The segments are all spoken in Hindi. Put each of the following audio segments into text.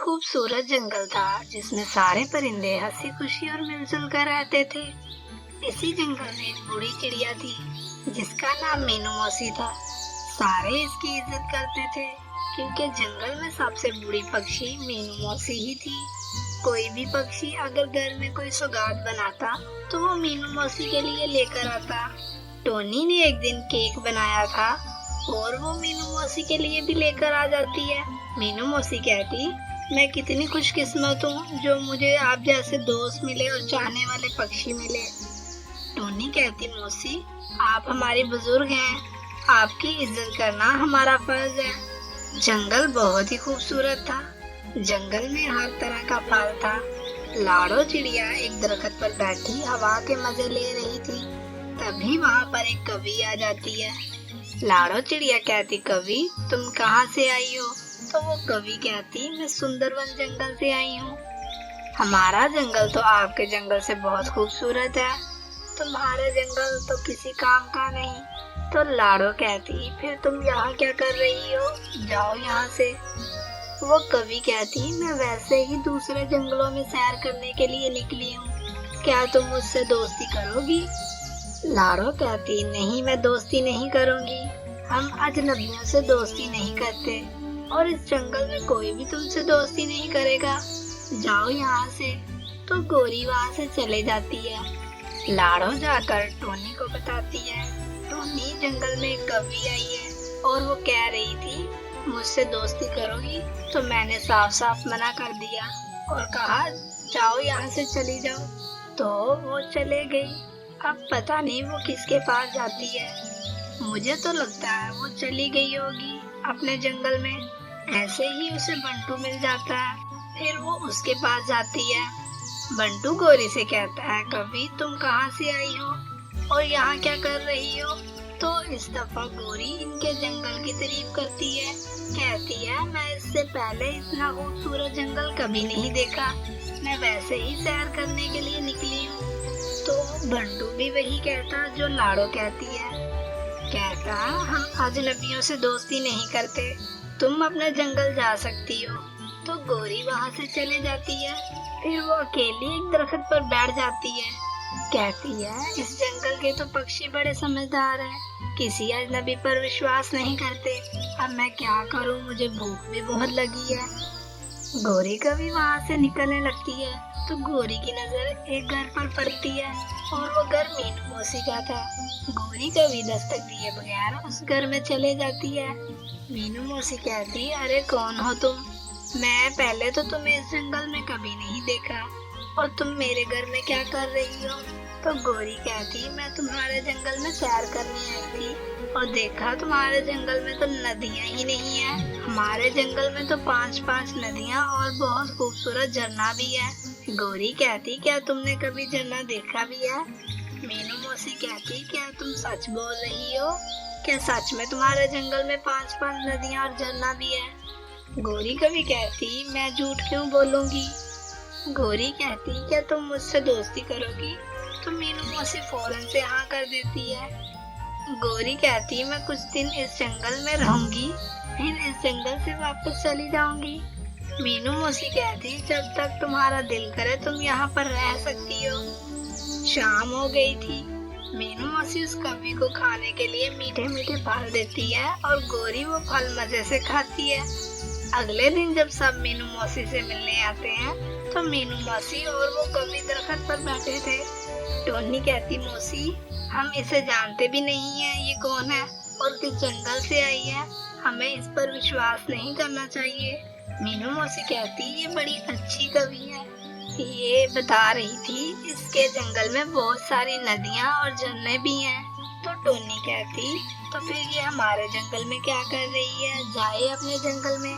खूबसूरत जंगल था जिसमें सारे परिंदे हंसी खुशी और मिलजुल कर रहते थे। इसी जंगल में एक बूढ़ी चिड़िया थी जिसका नाम मीनू मौसी था। सारे इसकी इज्जत करते थे क्योंकि जंगल में सबसे बूढ़ी पक्षी मीनू मौसी ही थी। कोई भी पक्षी अगर घर में कोई सौगात बनाता तो वो मीनू मौसी के लिए लेकर आता। टोनी ने एक दिन केक बनाया था और वो मीनू मौसी के लिए भी लेकर आ जाती है। मीनू मौसी कहती, मैं कितनी खुशकिस्मत हूँ जो मुझे आप जैसे दोस्त मिले और चाहने वाले पक्षी मिले। टोनी कहती, मौसी आप हमारी बुजुर्ग हैं, आपकी इज्जत करना हमारा फर्ज है। जंगल बहुत ही खूबसूरत था। जंगल में हर तरह का फल था। लाड़ो चिड़िया एक दरख्त पर बैठी हवा के मजे ले रही थी। तभी वहाँ पर एक कवि आ जाती है। लाड़ो चिड़िया कहती, कवि तुम कहाँ से आई हो? तो वो कवि कहती, मैं सुंदरवन जंगल से आई हूँ। हमारा जंगल तो आपके जंगल से बहुत खूबसूरत है, तुम्हारा जंगल तो किसी काम का नहीं। तो लाड़ो कहती, फिर तुम यहाँ क्या कर रही हो? जाओ यहाँ से। वो कवि कहती, मैं वैसे ही दूसरे जंगलों में सैर करने के लिए निकली हूँ, क्या तुम मुझसे दोस्ती करोगी? लाड़ो कहती, नहीं मैं दोस्ती नहीं करूँगी, हम अजनबियों से दोस्ती नहीं करते और इस जंगल में कोई भी तुमसे दोस्ती नहीं करेगा, जाओ यहाँ से। तो गोरी वहाँ से चले जाती है। लाड़ो जाकर टोनी को बताती है। टोनी, जंगल में एक कवि आई है और वो कह रही थी मुझसे दोस्ती करोगी? तो मैंने साफ साफ मना कर दिया और कहा जाओ यहाँ से चली जाओ। तो वो चले गई। अब पता नहीं वो किसके पास जाती है। मुझे तो लगता है वो चली गई होगी अपने जंगल में। ऐसे ही उसे बंटू मिल जाता है, फिर वो उसके पास जाती है। बंटू गोरी से कहता है, कवि तुम कहाँ से आई हो और यहाँ क्या कर रही हो? तो इस दफा गोरी इनके जंगल की तारीफ करती है। कहती है, मैं इससे पहले इतना खूबसूरत जंगल कभी नहीं देखा, मैं वैसे ही सैर करने के लिए निकली हूँ। तो बंटू भी वही कहता जो लाड़ो कहती है। कहता, हम अजनबियों से दोस्ती नहीं करते, तुम अपने जंगल जा सकती हो। तो गोरी वहाँ से चले जाती है। फिर वो अकेली एक दरख्त पर बैठ जाती है। कहती है, इस जंगल के तो पक्षी बड़े समझदार हैं, किसी अजनबी पर विश्वास नहीं करते। अब मैं क्या करूँ, मुझे भूख भी बहुत लगी है। गोरी कभी वहाँ से निकलने लगती है तो गोरी की नजर एक घर पर पड़ती है और वो घर मीनू मौसी का था। गोरी कभी दस्तक दिए बगैर उस घर में चले जाती है। मीनू मौसी कहती, अरे कौन हो तुम? मैं पहले तो तुम्हें इस जंगल में कभी नहीं देखा और तुम मेरे घर में क्या कर रही हो? तो गोरी कहती, मैं तुम्हारे जंगल में सैर करने आई थी और देखा तुम्हारे जंगल में तो नदियाँ ही नहीं है। हमारे जंगल में तो 5-5 नदियाँ और बहुत खूबसूरत झरना भी है। गोरी कहती, क्या तुमने कभी झरना देखा भी है? मीनू मौसी कहती, क्या तुम सच बोल रही हो? क्या सच में तुम्हारे जंगल में 5-5 नदियाँ और झरना भी है? गोरी कभी कहती, मैं झूठ क्यों बोलूँगी? गोरी कहती, क्या तुम मुझसे दोस्ती करोगी? तो मीनू मौसी फौरन से हाँ कर देती है। गोरी कहती, मैं कुछ दिन इस जंगल में रहूंगी, फिर इस जंगल से वापस चली जाऊंगी। मीनू मौसी कहती, जब तक तुम्हारा दिल करे तुम यहाँ पर रह सकती हो। शाम हो गई थी। मीनू मौसी उस कवि को खाने के लिए मीठे मीठे फल देती है और गोरी वो फल मजे से खाती है। अगले दिन जब सब मीनू मौसी से मिलने आते हैं तो मीनू मौसी और वो कवि दरख्त पर बैठे थे। टोनी कहती, मौसी हम इसे जानते भी नहीं है, ये कौन है और किस जंगल से आई है, हमें इस पर विश्वास नहीं करना चाहिए। मीनू मौसी कहती, ये बड़ी अच्छी कवि है, ये बता रही थी इसके जंगल में बहुत सारी नदियाँ और झरने भी हैं। तो टोनी कहती, तो फिर ये हमारे जंगल में क्या कर रही है, जाए अपने जंगल में।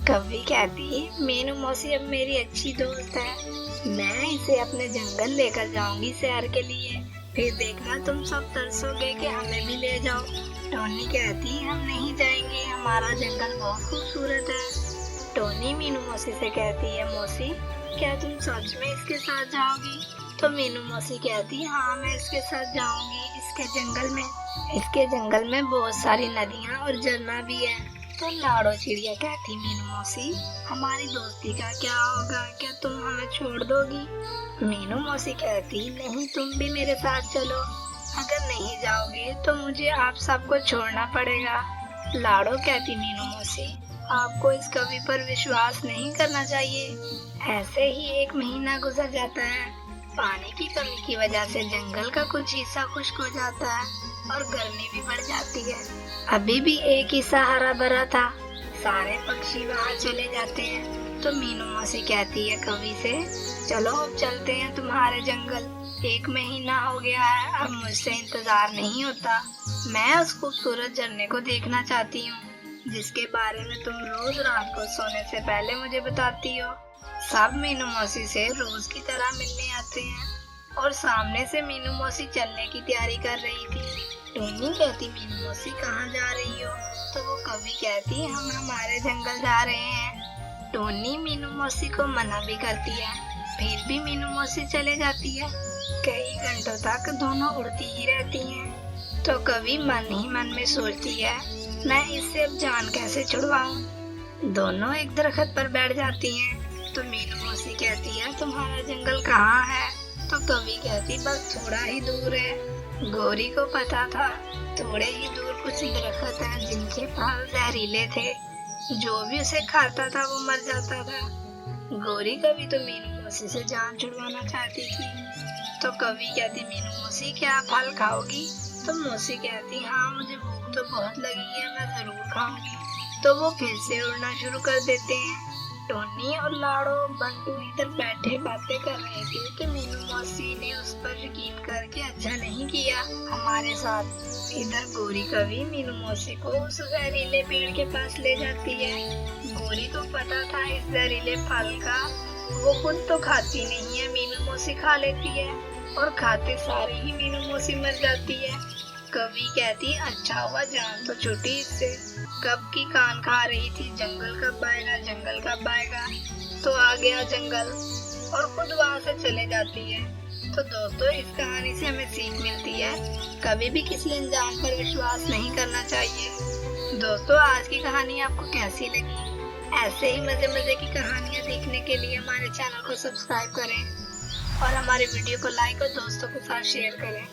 कवि कहती, मीनू मौसी अब मेरी अच्छी दोस्त है, मैं इसे अपने जंगल लेकर जाऊंगी सैर के लिए, फिर देखना तुम सब तरसोगे कि हमें भी ले जाओ। टोनी कहती, हम नहीं जाएंगे, हमारा जंगल बहुत खूबसूरत है। टोनी मीनू मौसी से कहती है, मौसी क्या तुम सच में इसके साथ जाओगी? तो मीनू मौसी कहती, हाँ मैं इसके साथ जाऊंगी इसके जंगल में। इसके जंगल में बहुत सारी नदियाँ और झरना भी है, तो लाड़ो चिड़िया कहती, मीनू मौसी हमारी दोस्ती का क्या होगा, क्या तुम हमें छोड़ दोगी? मीनू मौसी कहती, नहीं, तुम भी मेरे साथ चलो, अगर नहीं जाओगे तो मुझे आप सबको छोड़ना पड़ेगा। लाड़ो कहती, मीनू मौसी आपको इस कवि पर विश्वास नहीं करना चाहिए। ऐसे ही 1 महीना गुजर जाता है। पानी की कमी की वजह से जंगल का कुछ हिस्सा खुश्क हो जाता है और गर्मी भी बढ़ जाती है। अभी भी एक हिस्सा हरा भरा था। सारे पक्षी वहाँ चले जाते हैं तो मीनू मौसी कहती है कवि से, चलो अब चलते हैं तुम्हारे जंगल। 1 महीना हो गया है, अब मुझसे इंतजार नहीं होता। मैं उस खूबसूरत झरने को देखना चाहती हूँ जिसके बारे में तुम रोज रात को सोने से पहले मुझे बताती हो। सब मीनू मौसी से रोज की तरह मिलने आते हैं और सामने से मीनू मौसी चलने की तैयारी कर रही थी। टोनी कहती, मीनू मौसी कहाँ जा रही हो? तो वो कवि कहती, हम हमारे जंगल जा रहे हैं। टोनी मीनू मौसी को मना भी करती है, फिर भी मीनू मौसी चले जाती है। कई घंटों तक दोनों उड़ती ही रहती हैं। तो कवि मन ही मन में सोचती है, मैं इससे अब जान कैसे छुड़वाऊं? दोनों एक दरख्त पर बैठ जाती हैं। तो मीनू मौसी कहती है, तुम्हारा जंगल कहाँ है? तो कवि कहती, बस थोड़ा ही दूर है। गौरी को पता था थोड़े ही दूर कुछ दरख्त हैं जिनके फल जहरीले थे, जो भी उसे खाता था वो मर जाता था। गौरी कवि तो मीनू मौसी से जान छुड़वाना चाहती थी। तो कवि कहती, मीनू मौसी क्या फल खाओगी? तो मौसी कहती, हाँ मुझे भूख तो बहुत लगी है, मैं जरूर खाऊंगी। तो वो फिर से उड़ना शुरू कर देते हैं। टोनी और लाड़ो बंटू इधर बैठे बातें कर रहे थे कि मीनू मौसी ने उस पर यकीन करके अच्छा नहीं किया हमारे साथ। इधर गौरी कवि मीनू मौसी को उस जहरीले पेड़ के पास ले जाती है। गौरी को पता था इस जहरीले फल का, वो खुद तो खाती नहीं है, मीनू मौसी खा लेती है और खाते सारे ही मीनू मौसी मर जाती है। कवि कहती, अच्छा हुआ जान तो छूटी इससे, कब की कान खा रही थी जंगल कब आएगा, जंगल कब आएगा। तो आ गया जंगल और खुद वहाँ से चले जाती है। तो दोस्तों इस कहानी से हमें सीख मिलती है, कभी भी किसी अनजान पर विश्वास नहीं करना चाहिए। दोस्तों आज की कहानी आपको कैसी लगी? ऐसे ही मजे मजे की कहानियाँ देखने के लिए हमारे चैनल को सब्सक्राइब करें और हमारे वीडियो को लाइक और दोस्तों के साथ शेयर करें।